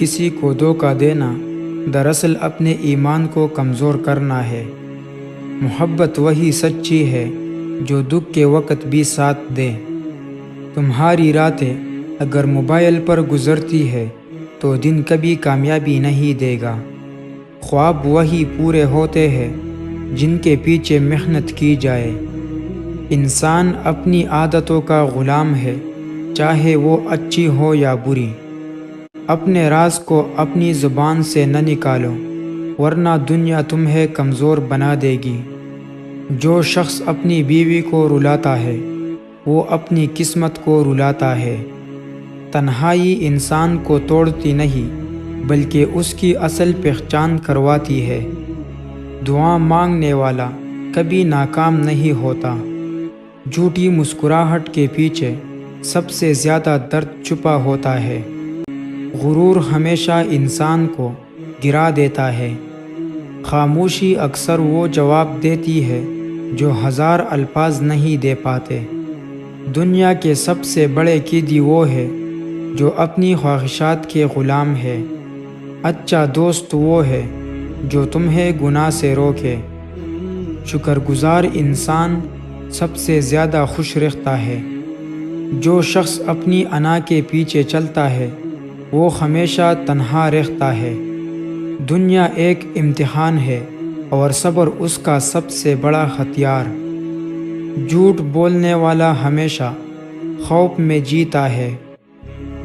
کسی کو دھوکہ دینا دراصل اپنے ایمان کو کمزور کرنا ہے۔ محبت وہی سچی ہے جو دکھ کے وقت بھی ساتھ دے۔ تمہاری راتیں اگر موبائل پر گزرتی ہے تو دن کبھی کامیابی نہیں دے گا۔ خواب وہی پورے ہوتے ہیں جن کے پیچھے محنت کی جائے۔ انسان اپنی عادتوں کا غلام ہے، چاہے وہ اچھی ہو یا بری۔ اپنے راز کو اپنی زبان سے نہ نکالو، ورنہ دنیا تمہیں کمزور بنا دے گی۔ جو شخص اپنی بیوی کو رلاتا ہے وہ اپنی قسمت کو رلاتا ہے۔ تنہائی انسان کو توڑتی نہیں بلکہ اس کی اصل پہچان کرواتی ہے۔ دعا مانگنے والا کبھی ناکام نہیں ہوتا۔ جھوٹی مسکراہٹ کے پیچھے سب سے زیادہ درد چھپا ہوتا ہے۔ غرور ہمیشہ انسان کو گرا دیتا ہے۔ خاموشی اکثر وہ جواب دیتی ہے جو ہزار الفاظ نہیں دے پاتے۔ دنیا کے سب سے بڑے قیدی وہ ہے جو اپنی خواہشات کے غلام ہے۔ اچھا دوست وہ ہے جو تمہیں گناہ سے روکے۔ شکر گزار انسان سب سے زیادہ خوش رہتا ہے۔ جو شخص اپنی انا کے پیچھے چلتا ہے وہ ہمیشہ تنہا رہتا ہے۔ دنیا ایک امتحان ہے اور صبر اس کا سب سے بڑا ہتھیار۔ جھوٹ بولنے والا ہمیشہ خوف میں جیتا ہے۔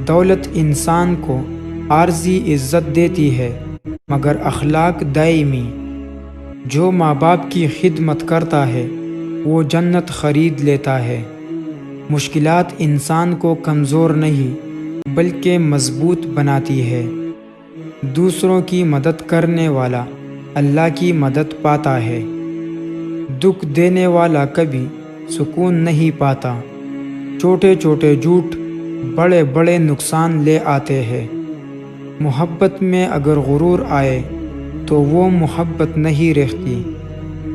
دولت انسان کو عارضی عزت دیتی ہے مگر اخلاق دائمی۔ جو ماں باپ کی خدمت کرتا ہے وہ جنت خرید لیتا ہے۔ مشکلات انسان کو کمزور نہیں بلکہ مضبوط بناتی ہے۔ دوسروں کی مدد کرنے والا اللہ کی مدد پاتا ہے۔ دکھ دینے والا کبھی سکون نہیں پاتا۔ چھوٹے چھوٹے جھوٹ بڑے بڑے نقصان لے آتے ہیں۔ محبت میں اگر غرور آئے تو وہ محبت نہیں رہتی۔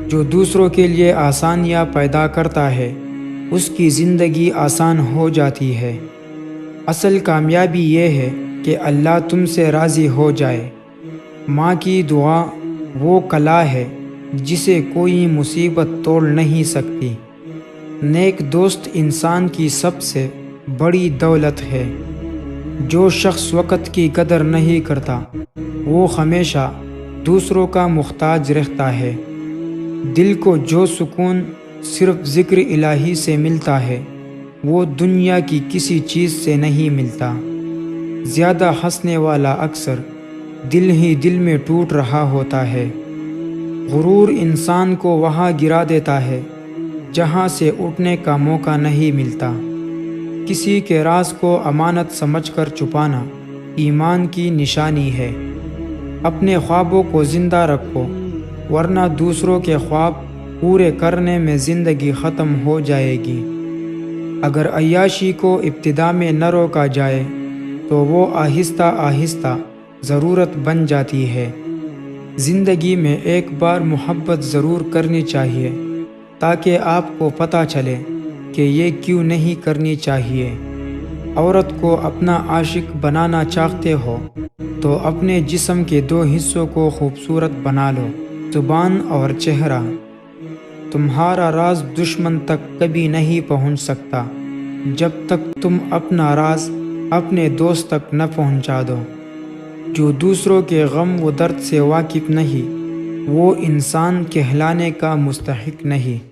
جو دوسروں کے لیے آسانیاں پیدا کرتا ہے اس کی زندگی آسان ہو جاتی ہے۔ اصل کامیابی یہ ہے کہ اللہ تم سے راضی ہو جائے۔ ماں کی دعا وہ کلا ہے جسے کوئی مصیبت توڑ نہیں سکتی۔ نیک دوست انسان کی سب سے بڑی دولت ہے۔ جو شخص وقت کی قدر نہیں کرتا وہ ہمیشہ دوسروں کا محتاج رہتا ہے۔ دل کو جو سکون صرف ذکر الہی سے ملتا ہے وہ دنیا کی کسی چیز سے نہیں ملتا۔ زیادہ ہنسنے والا اکثر دل ہی دل میں ٹوٹ رہا ہوتا ہے۔ غرور انسان کو وہاں گرا دیتا ہے جہاں سے اٹھنے کا موقع نہیں ملتا۔ کسی کے راز کو امانت سمجھ کر چھپانا ایمان کی نشانی ہے۔ اپنے خوابوں کو زندہ رکھو ورنہ دوسروں کے خواب پورے کرنے میں زندگی ختم ہو جائے گی۔ اگر عیاشی کو ابتدا میں نہ روکا جائے تو وہ آہستہ آہستہ ضرورت بن جاتی ہے۔ زندگی میں ایک بار محبت ضرور کرنی چاہیے تاکہ آپ کو پتہ چلے کہ یہ کیوں نہیں کرنی چاہیے۔ عورت کو اپنا عاشق بنانا چاہتے ہو تو اپنے جسم کے دو حصوں کو خوبصورت بنا لو، زبان اور چہرہ۔ تمہارا راز دشمن تک کبھی نہیں پہنچ سکتا جب تک تم اپنا راز اپنے دوست تک نہ پہنچا دو۔ جو دوسروں کے غم و درد سے واقف نہیں وہ انسان کہلانے کا مستحق نہیں۔